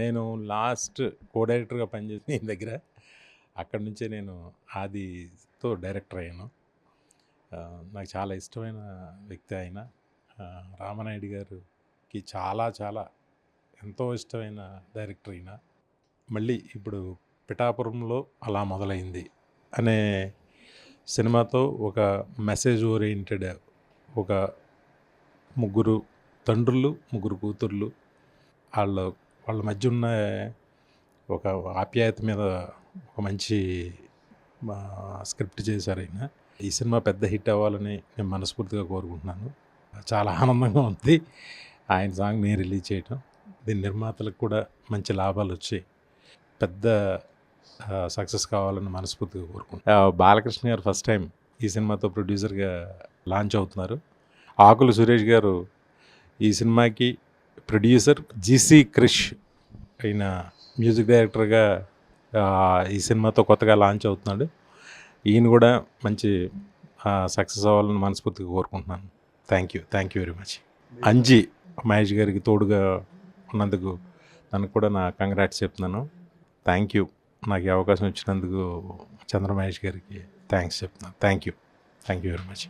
నేను లాస్ట్ కో డైరెక్టర్గా పనిచేసిన ఈయన దగ్గర. అక్కడి నుంచే నేను ఆదితో డైరెక్టర్ అయ్యాను. నాకు చాలా ఇష్టమైన వ్యక్తి ఆయన. రామానాయుడు గారికి చాలా చాలా ఎంతో ఇష్టమైన డైరెక్టర్ ఈయన. మళ్ళీ ఇప్పుడు పిఠాపురంలో అలా మొదలైంది అనే సినిమాతో ఒక మెసేజ్ ఓరియంటెడ్, ఒక ముగ్గురు తండ్రులు, ముగ్గురు కూతుర్లు, వాళ్ళ మధ్య ఉన్న ఒక ఆప్యాయత మీద ఒక మంచి స్క్రిప్ట్ చేశారు ఆయన. ఈ సినిమా పెద్ద హిట్ అవ్వాలని నేను మనస్ఫూర్తిగా కోరుకుంటున్నాను. చాలా ఆనందంగా ఉంది ఆయన సాంగ్ నేను రిలీజ్ చేయటం. దీని నిర్మాతలకు కూడా మంచి లాభాలు వచ్చి పెద్ద సక్సెస్ కావాలని మనస్ఫూర్తిగా కోరుకుంటున్నాను. బాలకృష్ణ గారు ఫస్ట్ టైం ఈ సినిమాతో ప్రొడ్యూసర్గా లాంచ్ అవుతున్నారు. ఆకుల సురేష్ గారు ఈ సినిమాకి ప్రొడ్యూసర్, జీసీ క్రిష్ అయిన మ్యూజిక్ డైరెక్టర్గా ఈ సినిమాతో కొత్తగా లాంచ్ అవుతున్నాడు. ఈయన కూడా మంచి సక్సెస్ అవ్వాలని మనస్ఫూర్తిగా కోరుకుంటున్నాను. Thank you very much. Anji Mahesh గారికి తోడుగా ఉన్నందుకు తనకు కూడా నా కంగ్రాట్స్ చెప్తున్నాను. థ్యాంక్ యూ, నాకు ఈ అవకాశం ఇచ్చినందుకు చంద్ర మహేష్ గారికి థ్యాంక్స్ చెప్తున్నాను. Thank you very much.